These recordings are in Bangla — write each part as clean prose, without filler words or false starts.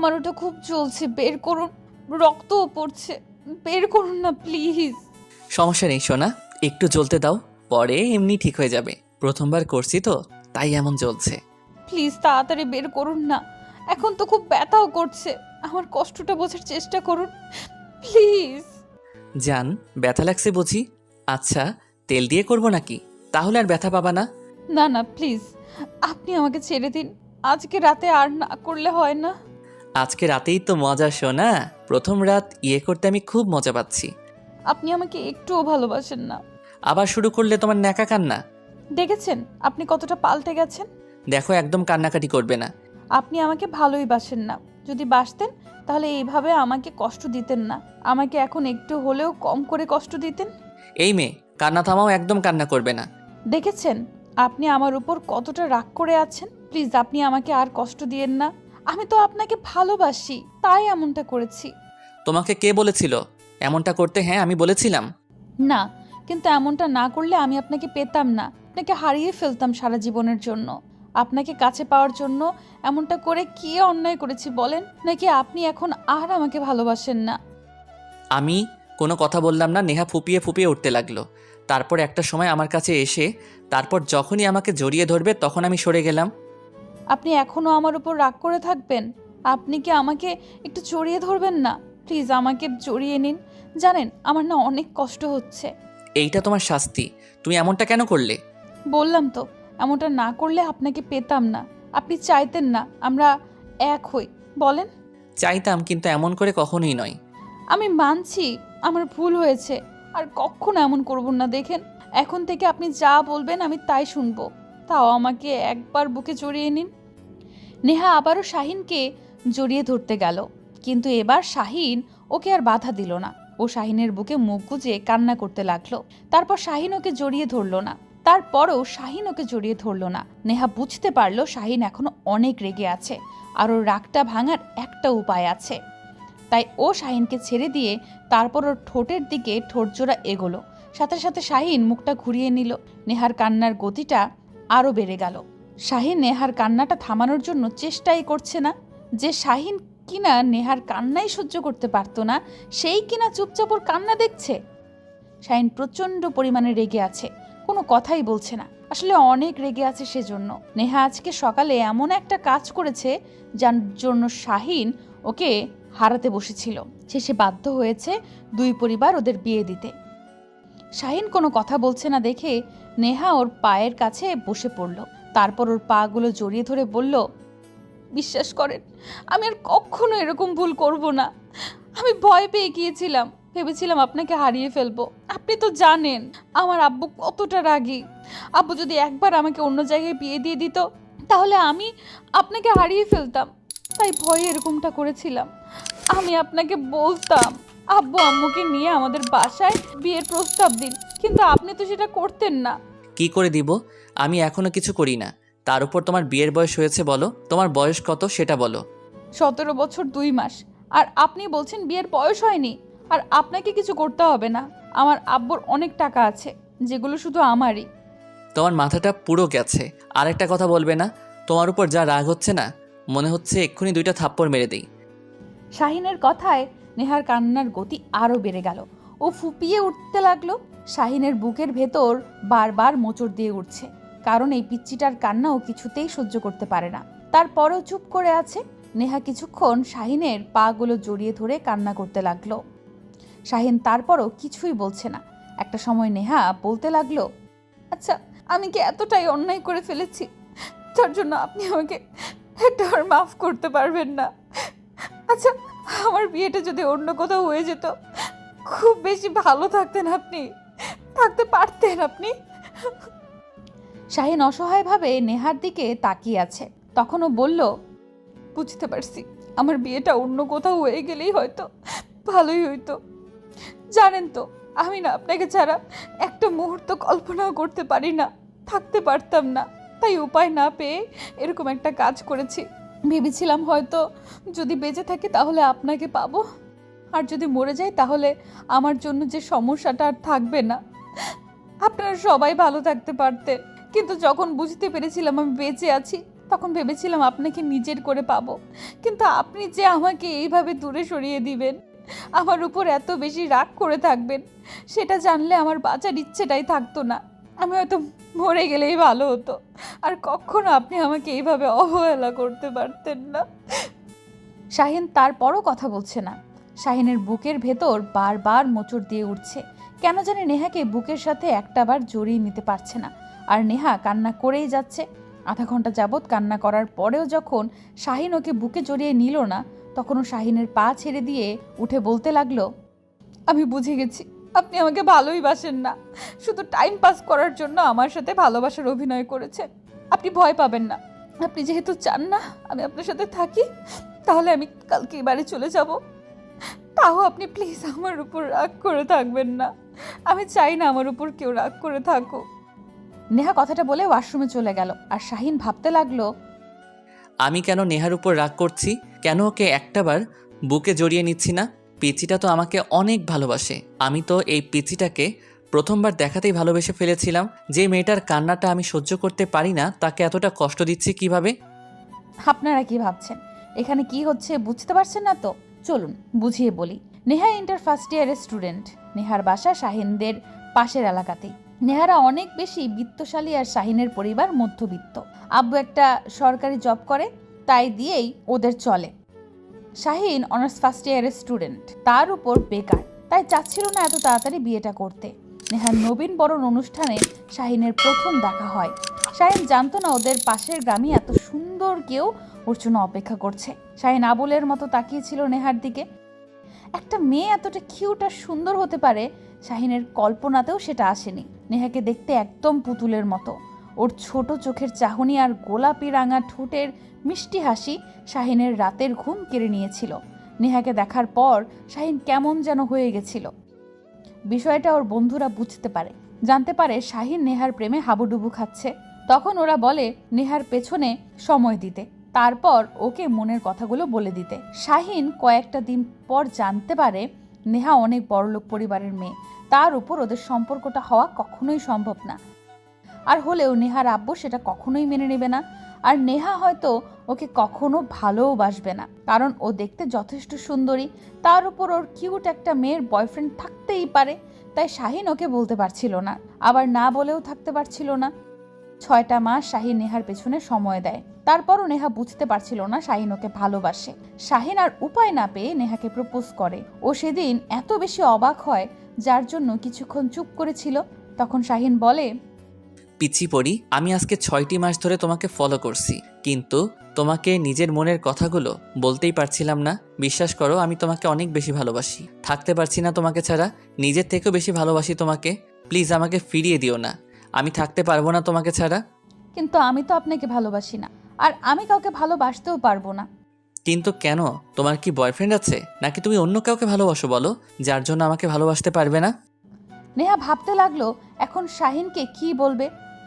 আমার ওটা খুব জ্বলছে, বের করুন। রক্তও পড়ছে, বের করুন না প্লিজ। সমস্যা নেই সোনা, একটু জ্বলতে দাও, পরে এমনি ঠিক হয়ে যাবে। প্রথমবার করছি তো, তাই এমন জ্বলছে। প্লিজ তাড়াতাড়ি বের করুন না, এখন তো খুব ব্যথাও করছে। আমার কষ্টটা বোঝার চেষ্টা করুন প্লিজ। জান, ব্যথা লাগছে বুঝি? আচ্ছা, তেল দিয়ে করব নাকি? তাহলে আর ব্যথা পাবা না। না না প্লিজ, আপনি আমাকে ছেড়ে দিন। আজকে রাতে আর না করলে হয় না? আজকে রাতেই তো মজা সোনা। প্রথম রাত করতে আমি খুব মজা পাচ্ছি। আপনি আমাকে একটুও ভালোবাসেন না। আবার শুরু করলে তোমার ন্যাকা কান্না। দেখেছেন আপনি কতটা পাল্টে গেছেন। দেখো, একদম কান্নাকাটি করবে না। আপনি আমাকে ভালোই বাসেন না। যদি বাসতেন তাহলে এইভাবে আমাকে কষ্ট দিতেন না। আমাকে এখন একটু হলেও কম করে কষ্ট দিতেন। এই মেয়ে, কান্না থামাও, একদম কান্না করবে না। দেখেছেন আপনি আমার উপর কতটা রাগ করে আছেন। প্লিজ আপনি আমাকে আর কষ্ট দিয়েন না। আমি তো আপনাকে ভালোবাসি, তাই এমনটা করেছি। তোমাকে কে বলেছিল এমনটা করতে? হ্যাঁ, আমি বলেছিলাম। না, কিন্তু এমনটা না করলে আমি আপনাকে পেতাম না, আপনাকে হারিয়ে ফেলতাম সারা জীবনের জন্য। আপনাকে কাছে পাওয়ার জন্য এমনটা করে কি অন্যায় করেছি বলেন? নাকি আপনি এখন আর আমাকে ভালোবাসেন না? আমি কোনো কথা বললাম না। নেহা ফুপিয়ে ফুপিয়ে উঠতে লাগলো। তারপর একটা সময় আমার কাছে এসে, তারপর যখনই আমাকে জড়িয়ে ধরবে তখন আমি সরে গেলাম। আপনি এখনো আমার উপর রাগ করে থাকবেন? আপনি কি আমাকে একটু জড়িয়ে ধরবেন না? প্লিজ আমাকে জড়িয়ে নিন। জানেন আমার না অনেক কষ্ট হচ্ছে। এইটা তোমার শাস্তি। তুমি এমনটা কেন করলে? বললাম তো, এমনটা না করলে আপনাকে পেতাম না। আপনি চাইতেন না আমরা এক হই, বলেন? চাইতাম, কিন্তু এমন করে কখনোই নয়। আমি মানছি আমার ভুল হয়েছে, আর কখনো এমন করব না। দেখেন, এখন থেকে আপনি যা বলবেন আমি তাই শুনবো। তাও আমাকে একবার বুকে জড়িয়ে নিন। নেহা আবারও শাহিনকে জড়িয়ে ধরতে গেল, কিন্তু এবার শাহিন ওকে আর বাধা দিল না। ও শাহিনের বুকে মুখ গুজে কান্না করতে লাগলো। তারপর শাহিন ওকে জড়িয়ে ধরলো না। তারপরও শাহিন ওকে জড়িয়ে ধরলো না। নেহা বুঝতে পারলো শাহিন এখনো অনেক রেগে আছে, আর ওর রাগটা ভাঙার একটা উপায় আছে। তাই ও শাহিনকে ছেড়ে দিয়ে তারপর ওর ঠোঁটের দিকে ঠোঁটজোড়া এগোলো। সাথে সাথে শাহিন মুখটা ঘুরিয়ে নিল। নেহার কান্নার গতিটা আরও বেড়ে গেল। শাহিন নেহার কান্নাটা থামানোর জন্য চেষ্টাই করছে না। যে শাহিন কিনা নেহার কান্নাই সহ্য করতে পারতো না, সেই কিনা চুপচাপ ওর কান্না দেখছে। শাহিন প্রচণ্ড পরিমাণে রেগে আছে, কোনো কথাই বলছে না। আসলে অনেক রেগে আছে সেজন্য। নেহা আজকে সকালে এমন একটা কাজ করেছে যার জন্য শাহিন ওকে হারাতে বসেছিল। শেষে বাধ্য হয়েছে দুই পরিবার ওদের বিয়ে দিতে। শাহিন কোনো কথা বলছে না দেখে নেহা ওর পায়ের কাছে বসে পড়ল। তারপর ওর পাগুলো জড়িয়ে ধরে বলল, বিশ্বাস করেন আমি আর কখনো এরকম ভুল করব না। আমি ভয় পেয়ে গিয়েছিলাম, ভেবেছিলাম আপনাকে হারিয়ে ফেলবো। আপনি তো জানেন আমার আব্বু কতটা রাগী। আব্বু যদি একবার আমাকে অন্য জায়গায় বিয়ে দিয়ে দিত তাহলে আমি আপনাকে হারিয়ে ফেলতাম। তাই ভয়ে এরকমটা করেছিলাম। আমি আপনাকে বলতাম আব্বু আম্মুকে নিয়ে আমাদের বাসায় বিয়ের প্রস্তাব দিন, কিন্তু আপনি তো সেটা করতেন না। কি করে দিব? আমি এখনো কিছু করি না। তার উপর তোমার বিয়ের বয়স হয়েছে বলো। তোমার বয়স কত সেটা বলো। 17 বছর 2 মাস, আর আপনি বলছেন বিয়ের বয়স হয়নি। আর আপনাকে কিছু করতে হবে না। আমার আব্বুর অনেক টাকা আছে, যেগুলো শুধু আমারই। তোমার মাথাটা পুরো গেছে। আর একটা কথা বলবে না? তোমার উপর যা রাগ হচ্ছে না, মনে হচ্ছে এক্ষুনি 2টা থাপ্পড় মেরে দিই। শাহিনের কথায় নেহার কান্নার গতি আরও বেড়ে গেল। ও ফুপিয়ে উঠতে লাগলো। শাহিনের বুকের ভেতর বারবার মোচড় দিয়ে উঠছে, কারণ এই পিচ্চিটার কান্না ও কিছুতেই সহ্য করতে পারে না। তারপরেও চুপ করে আছে। নেহা কিছুক্ষণ শাহিনের পাগুলো জড়িয়ে ধরে কান্না করতে লাগলো। শাহিন তারপরও কিছুই বলছে না। একটা সময় নেহা বলতে লাগলো, আচ্ছা আমি কি এতটাই অন্যায় করে ফেলেছি তার জন্য আপনি আমাকে একটাবার মাফ করতে পারবেন না? আচ্ছা, আমার বিয়েটা যদি অন্য কোথাও হয়ে যেত, খুব বেশি ভালো থাকতেন আপনি, থাকতে পারতেন আপনি। শাহিন অসহায়ভাবে নেহার দিকে তাকিয়ে আছে। তখনও বলল, বুঝতে পারছি আমার বিয়েটা অন্য কোথাও হয়ে গেলেই হয়তো ভালোই হইতো। জানেন তো আমি না আপনাকে ছাড়া একটা মুহূর্ত কল্পনাও করতে পারি না, থাকতে পারতাম না। তাই উপায় না পেয়ে এরকম একটা কাজ করেছি। ভেবেছিলাম হয়তো যদি বেঁচে থাকি তাহলে আপনাকে পাবো, আর যদি মরে যাই তাহলে আমার জন্য যে সমস্যাটা আর থাকবে না। আপনারা সবাই ভালো থাকতে পারতেন। কিন্তু যখন বুঝতে পেরেছিলাম আমি বেঁচে আছি, তখন ভেবেছিলাম আপনাকে নিজের করে পাবো, কিন্তু আপনি যে আমাকে এইভাবে দূরে সরিয়ে দিবেন, আমার উপর এত বেশি রাগ করে থাকবেন, সেটা জানলে আমার বাঁচার ইচ্ছেটাই থাকতো না। আমি হয়তো মরে গেলেই ভালো হতো, আর কখনো আপনি আমাকে এইভাবে অবহেলা করতে পারতেন না। শাহিন তারপরও কথা বলছে না। শাহিনের বুকের ভেতর বারবার মোচড় দিয়ে উঠছে। কেন জানি নেহাকে বুকের সাথে একটাবার জড়িয়ে নিতে পারছে না, আর নেহা কান্না করেই যাচ্ছে। আধা ঘন্টা যাবৎ কান্না করার পরেও যখন শাহিন ওকে বুকে জড়িয়ে নিল না, তখনও শাহিনের পা ছেড়ে দিয়ে উঠে বলতে লাগলো, আমি বুঝে গেছি আপনি আমাকে ভালোই বাসেন না, শুধু টাইম পাস করার জন্য আমার সাথে ভালোবাসার অভিনয় করেছেন। আপনি ভয় পাবেন না, আপনি যেহেতু চান না আমি আপনার সাথে থাকি, তাহলে আমি কালকে বাড়ি চলে যাব। তাও আপনি প্লিজ আমার উপর রাগ করে থাকবেন না, আমি চাই না আমার উপর কেউ রাগ করে থাকুক। নেহা কথাটা বলে ওয়াশরুমে চলে গেল, আর শাহিন ভাবতে লাগলো, আমি কেন নেহার উপর রাগ করছি? কেন ওকে একটাবার বুকে জড়িয়ে নিচ্ছি না? পিচিটা তো আমাকে অনেক ভালোবাসে। আমি তো এই পিচিটাকে প্রথমবার দেখাতেই ভালোবেসে ফেলেছিলাম। যে মেয়েটার কান্নাটা আমি সহ্য করতে পারি না, তাকে এতটা কষ্ট দিচ্ছি কিভাবে? আপনারা কি ভাবছেন এখানে কি হচ্ছে বুঝতে পারছেন না তো? চলুন বুঝিয়ে বলি। নেহা ইন্টার ফার্স্ট ইয়ারের স্টুডেন্ট। নেহার বাসা শাহিনদের পাশের এলাকাতেই। নেহারা অনেক বেশি বিত্তশালী, আর শাহিনের পরিবার মধ্যবিত্ত। আব্বু একটা সরকারি জব করে, তাই দিয়েই ওদের চলে। শাহিন অনার্স ফার্স্ট ইয়ারের স্টুডেন্ট, তার উপর বেকার, তাই চাচ্ছিল না এত তাড়াতাড়ি বিয়েটা করতে। নেহার নবীন বরণ অনুষ্ঠানে শাহিনের প্রথম দেখা হয়। শাহিন জানতো না ওদের পাশের গ্রামে এত সুন্দর কেউ ওর জন্য অপেক্ষা করছে। শাহিন আবুলের মতো তাকিয়েছিল নেহার দিকে। একটা মেয়ে এতটা কিউট আর সুন্দর হতে পারে, শাহিনের কল্পনাতেও সেটা আসেনি। নেহাকে দেখতে একদম পুতুলের মতো। ওর ছোট চোখের চাহনি আর গোলাপি রাঙা ঠোঁটের মিষ্টি হাসি শাহিনের রাতের ঘুম কেড়ে নিয়েছিল। নেহাকে দেখার পর শাহিন কেমন যেন হয়ে গেছিল। বিষয়টা ওর বন্ধুরা বুঝতে পারে, জানতে পারে শাহিন নেহার প্রেমে হাবুডুবু খাচ্ছে। তখন ওরা বলে নেহার পেছনে সময় দিতে, তারপর ওকে মনের কথাগুলো বলে দিতে। শাহিন কয়েকটা দিন পর জানতে পারে নেহা অনেক বড়লোক পরিবারের মেয়ে, তার উপর ওদের সম্পর্কটা হওয়া কখনোই সম্ভব না। আর হলেও নেহার আব্বু সেটা কখনোই মেনে নেবে না। আর নেহা হয়তো ওকে কখনো ভালোবাসবে না, কারণ ও দেখতে যথেষ্ট সুন্দরী। তার উপর ওর কিউট একটা মেয়ের বয়ফ্রেন্ড থাকতেই পারে। তাই শাহিন ওকে বলতে পারছিল না, আবার না বলেও থাকতে পারছিল না। 6টা মাস শাহিন নেহার পেছনে সময় দেয়, তারপরও নেহা বুঝতে পারছিল না শাহিন ওকে ভালোবাসে। শাহিন আর উপায় না পেয়ে নেহাকে প্রপোজ করে। ও সেদিন এত বেশি অবাক হয়, যার জন্য কিছুক্ষণ চুপ করেছিল। তখন শাহিন বলে, পিচি পড়ি, আমি আজকে 6টি মাস ধরে তোমাকে ফলো করছি, কিন্তু তোমাকে নিজের মনের কথাগুলো বলতেই পারছিলাম না। বিশ্বাস করো, আমি তোমাকে অনেক বেশি ভালোবাসি। থাকতে পারছি না তোমাকে ছাড়া। নিজের থেকেও বেশি ভালোবাসি তোমাকে। প্লিজ আমাকে ফিরিয়ে দিও না। আমি থাকতে পারবো না তোমাকে ছাড়া। কিন্তু আমি তো আপনাকে ভালোবাসি না, আর আমি কাউকে ভালোবাসতেও পারবো না। কিন্তু কেন? তোমার কি বয়ফ্রেন্ড আছে, নাকি তুমি অন্য কাউকে ভালোবাসো বলো, যার জন্য আমাকে ভালোবাসতে পারবে না? নেহা ভাবতে লাগলো এখন শাহিনকে কি বলবে।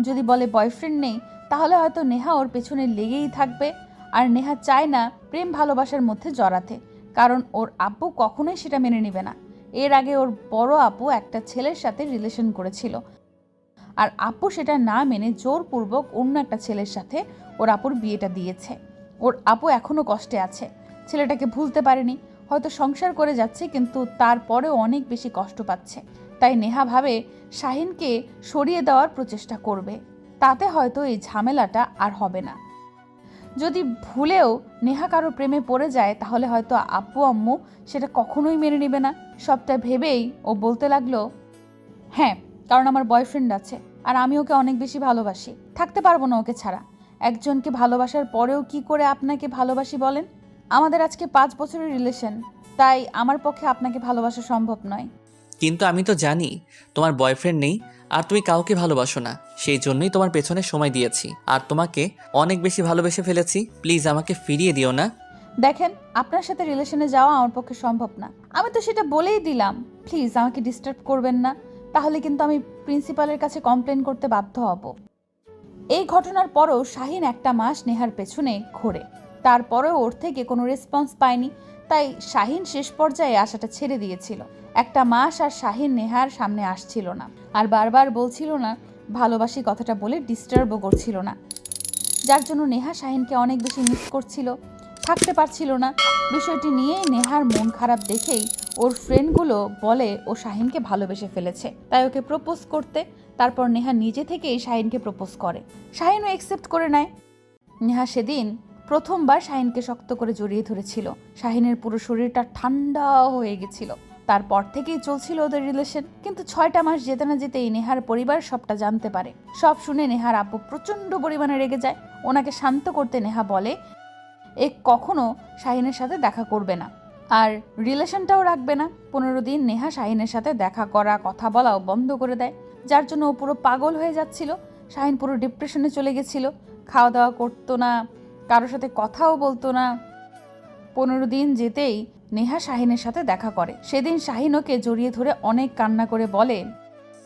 যদি বলে বয়ফ্রেন্ড নেই, তাহলে হয়তো নেহা ওর পেছনে লেগেই থাকবে। আর নেহা চায় না প্রেম ভালোবাসার মধ্যে জড়াতে, কারণ ওর আব্বু কখনোই সেটা মেনে নেবে না। এর আগে ওর বড় আপু একটা ছেলের সাথে রিলেশন করেছিল, আর আপু সেটা না মেনে জোরপূর্বক অন্য একটা ছেলের সাথে ওর আপুর বিয়েটা দিয়েছে। ওর আপু এখনো কষ্টে আছে, ছেলেটাকে ভুলতে পারেনি। হয়তো সংসার করে যাচ্ছে, কিন্তু তারপরেও অনেক বেশি কষ্ট পাচ্ছে। তাই নেহা ভাবে শাহিনকে সরিয়ে দেওয়ার প্রচেষ্টা করবে, তাতে হয়তো এই ঝামেলাটা আর হবে না। যদি ভুলেও নেহা কারো প্রেমে পড়ে যায়, তাহলে হয়তো আব্বু আম্মু সেটা কখনোই মেনে নেবে না। সবটা ভেবেই ও বলতে লাগলো, হ্যাঁ, কারণ আমার বয়ফ্রেন্ড আছে, আর আমি ওকে অনেক বেশি ভালোবাসি। থাকতে পারবো না ওকে ছাড়া। একজনকে ভালোবাসার পরেও কি করে আপনাকে ভালোবাসি বলেন? আমাদের আজকে 5 বছরের রিলেশন, তাই আমার পক্ষে আপনাকে ভালোবাসা সম্ভব নয়। কিন্তু আমি তো জানি তোমার বয়ফ্রেন্ড নেই, আর তুমি কাউকে ভালোবাসো না। সেই জন্যই তোমার পেছনে সময় দিয়েছি, আর তোমাকে অনেক বেশি ভালোবেসে ফেলেছি। প্লিজ আমাকে ফিরিয়ে দিও না। দেখেন, আপনার সাথে রিলেশনে যাওয়া আমার পক্ষে সম্ভব না। আমি তো সেটা বলেই দিলাম। প্লিজ আমাকে ডিস্টার্ব করবেন না, তাহলে কিন্তু আমি প্রিন্সিপালের কাছে কমপ্লেন করতে বাধ্য হব। এই ঘটনার পরও শাহিন একটা মাস নেহার পেছনে ঘোরে, তারপরেও ওর থেকে কোনো রেসপন্স পায়নি। তাই শাহিন শেষ পর্যায়ে আশাটা ছেড়ে দিয়েছিল। একটা মাস আর শাহিন নেহার সামনে আসছিল না, আর বারবার বলছিল না ভালোবাসি কথাটা বলে ডিস্টার্বও করছিল না। যার জন্য নেহা শাহিনকে অনেক বেশি মিস করছিল, থাকতে পারছিল না। বিষয়টি নিয়ে নেহার মন খারাপ দেখেই ওর ফ্রেন্ডগুলো বলে ও শাহিনকে ভালোবেসে ফেলেছে, তাই ওকে প্রপোজ করতে। তারপর নেহা নিজে থেকেই শাহিনকে প্রপোজ করে। শাহিনও অ্যাকসেপ্ট করে নেয়। নেহা সেদিন প্রথমবার শাহিনকে শক্ত করে জড়িয়ে ধরেছিল। শাহিনের পুরো শরীরটা ঠান্ডা হয়ে গেছিল। তারপর থেকেই চলছিল ওদের রিলেশন। কিন্তু 6টা মাস যেতে না যেতেই নেহার পরিবার সবটা জানতে পারে। সব শুনে নেহার আব্বু প্রচন্ড পরিমাণে রেগে যায়। ওনাকে শান্ত করতে নেহা বলে কখনো শাহিনের সাথে দেখা করবে না, আর রিলেশনটাও রাখবে না। 15 দিন নেহা শাহিনের সাথে দেখা করা, কথা বলাও বন্ধ করে দেয়, যার জন্য ও পুরো পাগল হয়ে যাচ্ছিল। শাহিন পুরো ডিপ্রেশনে চলে গেছিল, খাওয়া দাওয়া করতো না, কারোর সাথে কথাও বলতো না। 15 দিন যেতেই নেহা শাহিনের সাথে দেখা করে। সেদিন শাহিন ওকে জড়িয়ে ধরে অনেক কান্না করে বলে,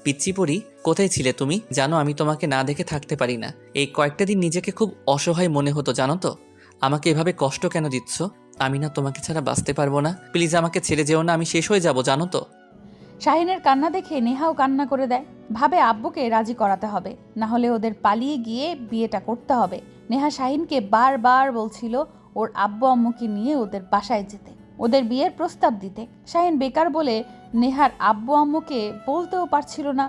পিচ্চি পরি, কোথায় ছিলে তুমি? জানো আমি তোমাকে না দেখে থাকতে পারি না। এই কয়েকটা দিন নিজেকে খুব অসহায় মনে হতো, জানো তো? আমাকে এভাবে কষ্ট কেন দিচ্ছ? আমি না তোমাকে ছাড়া বাঁচতে পারবো না। প্লিজ আমাকে ছেড়ে যেও না, আমি শেষ হয়ে যাব, জানো তো? শাহিনের কান্না দেখে নেহাও কান্না করে দেয়। ভাবে আব্বুকে রাজি করাতে হবে, না হলে ওদের পালিয়ে গিয়ে বিয়েটা করতে হবে। নেহা শাহিনকে বারবার বলছিল ওর আব্বু আম্মুকে নিয়ে ওদের বাসায় যেতে, ওদের বিয়ের প্রস্তাব দিতে। শাহিন বেকার বলে নেহার আব্বু আম্মুকে বলতেও পারছিল না।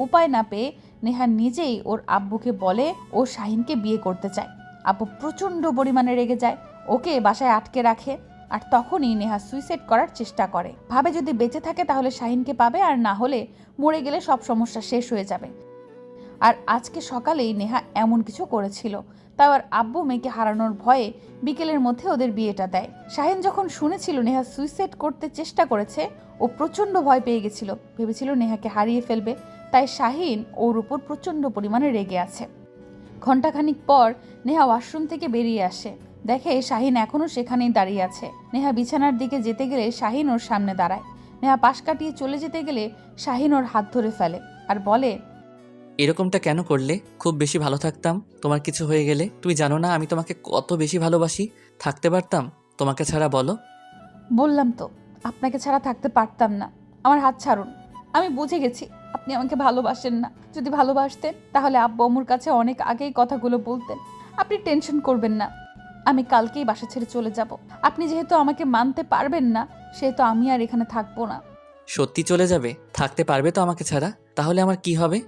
উপায় না পেয়ে নেহা নিজেই ওর আব্বুকে বলে ও শাহিনকে বিয়ে করতে চায়। আব্বু প্রচণ্ড পরিমাণে রেগে যায়, ওকে বাসায় আটকে রাখে। আর তখনই নেহা সুইসাইড করার চেষ্টা করে। ভাবে যদি বেঁচে থাকে তাহলে শাহিনকে পাবে, আর না হলে মরে গেলে সব সমস্যা শেষ হয়ে যাবে। আর আজকে সকালেই নেহা এমন কিছু করেছিল। তাও আর আব্বু মেয়েকে হারানোর ভয়ে বিকেলের মধ্যে ওদের বিয়েটা দেয়। শাহিন যখন শুনেছিল নেহা সুইসাইড করতে চেষ্টা করেছে, ও প্রচণ্ড ভয় পেয়ে গেছিল, ভেবেছিল নেহাকে হারিয়ে ফেলবে। তাই শাহিন ওর উপর প্রচণ্ড পরিমাণে রেগে আছে। ঘণ্টাখানিক পর নেহা ওয়াশরুম থেকে বেরিয়ে আসে, দেখে শাহিন এখনও সেখানেই দাঁড়িয়ে আছে। নেহা বিছানার দিকে যেতে গেলে শাহিন ওর সামনে দাঁড়ায়। নেহা পাশ কাটিয়ে চলে যেতে গেলে শাহিন ওর হাত ধরে ফেলে আর বলে, এরকমটা কেন করলে? খুব বেশি ভালো থাকতাম তোমার কিছু হয়ে গেলে। তুমি জানো না আমি তোমাকে কত বেশি ভালোবাসি। থাকতে পারতাম তোমাকে ছাড়া, বলো? বললাম তো আপনাকে ছাড়া থাকতে পারতাম না। আমার হাত ছাড়ুন। আমি বুঝে গেছি আপনি আমাকে ভালোবাসেন না। যদি ভালোবাসতেন তাহলে আব্বু আম্মুর কাছে অনেক আগেই কথাগুলো বলতেন। আপনি টেনশন করবেন না, আমি কালকেই বাসা ছেড়ে চলে যাব। আপনি যেহেতু আমাকে মানতে পারবেন না, সেহেতু আমি আর এখানে থাকবো না। সত্যি চলে যাবে? থাকতে পারবে তো আমাকে ছাড়া? তাহলে আমার কি হবে?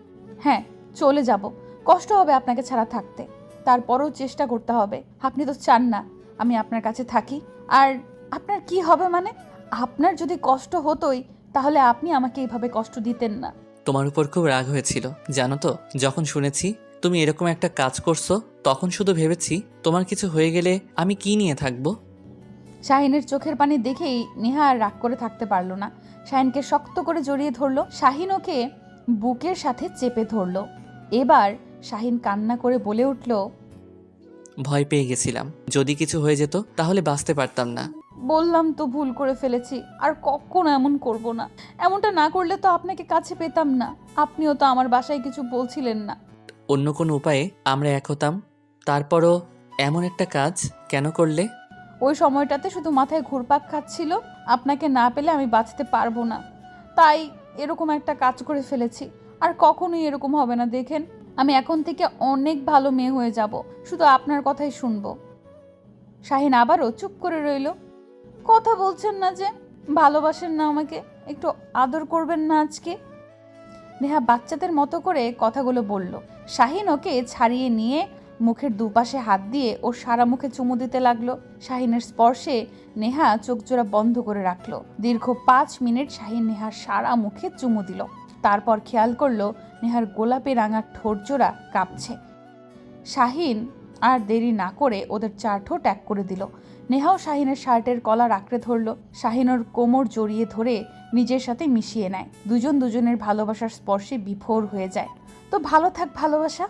হ্যাঁ, চলে যাব। কষ্ট হবে আপনাকে ছাড়া থাকতে, তারপরেও চেষ্টা করতে হবে। আপনি তো চান না আমি আপনার কাছে থাকি। আর আপনার কি হবে মানে? আপনার যদি কষ্ট হতোই তাহলে আপনি আমাকে এইভাবে কষ্ট দিতেন না। তোমার উপর খুব রাগ হয়েছিল, জানো তো? যখন শুনেছি তুমি এরকম একটা কাজ করছো, তখন শুধু ভেবেছি তোমার কিছু হয়ে গেলে আমি কি নিয়ে থাকবো। শাহিনের চোখের পানি দেখেই নেহা আর রাগ করে থাকতে পারল না। শাহিনকে শক্ত করে জড়িয়ে ধরলো। শাহিন ওকে বুকের সাথে চেপে ধরলো। এবার শাহিন কান্না করে বলে উঠল, ভয় পেয়ে গেছিলাম, যদি কিছু হয়ে যেত তাহলে বাঁচতে পারতাম না। বললাম তো ভুল করে ফেলেছি, আর কখনো এমন করব না। এমনটা না করলে তো আপনাকে কাছে পেতাম না। আপনিও তো আমার বাসায় কিছু বলছিলেন না। অন্য কোনো উপায়ে আমরা এক হতাম। তারপরও এমন একটা কাজ কেন করলে? ওই সময়টাতে শুধু মাথায় ঘুরপাক খাচ্ছিল, আপনাকে না পেলে আমি বাঁচতে পারবো না, তাই এরকম একটা কাজ করে ফেলেছি। আর কখনোই এরকম হবে না, দেখেন। আমি এখন থেকে অনেক ভালো মেয়ে হয়ে যাব, শুধু আপনার কথাই শুনবো। শাহিন আবারও চুপ করে রইল। কথা বলছেন না যে? ভালোবাসেন না আমাকে? একটু আদর করবেন না আজকে? নেহা বাচ্চাদের মতো করে কথাগুলো বলল। শাহিন ওকে ছাড়িয়ে নিয়ে মুখের দুপাশে হাত দিয়ে ওর সারা মুখে চুমু দিতে লাগলো। শাহিনের স্পর্শে নেহা চোখ জোড়া বন্ধ করে রাখলো। দীর্ঘ 5 মিনিট শাহিন নেহার সারা মুখে চুমু দিল। তারপর খেয়াল করলো নেহার গোলাপি রাঙা ঠোঁট জোড়া কাঁপছে। শাহিন আর দেরি না করে ওদের 4 ঠোঁট এক করে দিল। নেহাও শাহিনের শার্টের কলার আঁকড়ে ধরল। শাহিন ওর কোমর জড়িয়ে ধরে নিজের সাথে মিশিয়ে নেয়। দুজন দুজনের ভালোবাসার স্পর্শে বিভোর হয়ে যায়। তো ভালো থাক ভালোবাসা।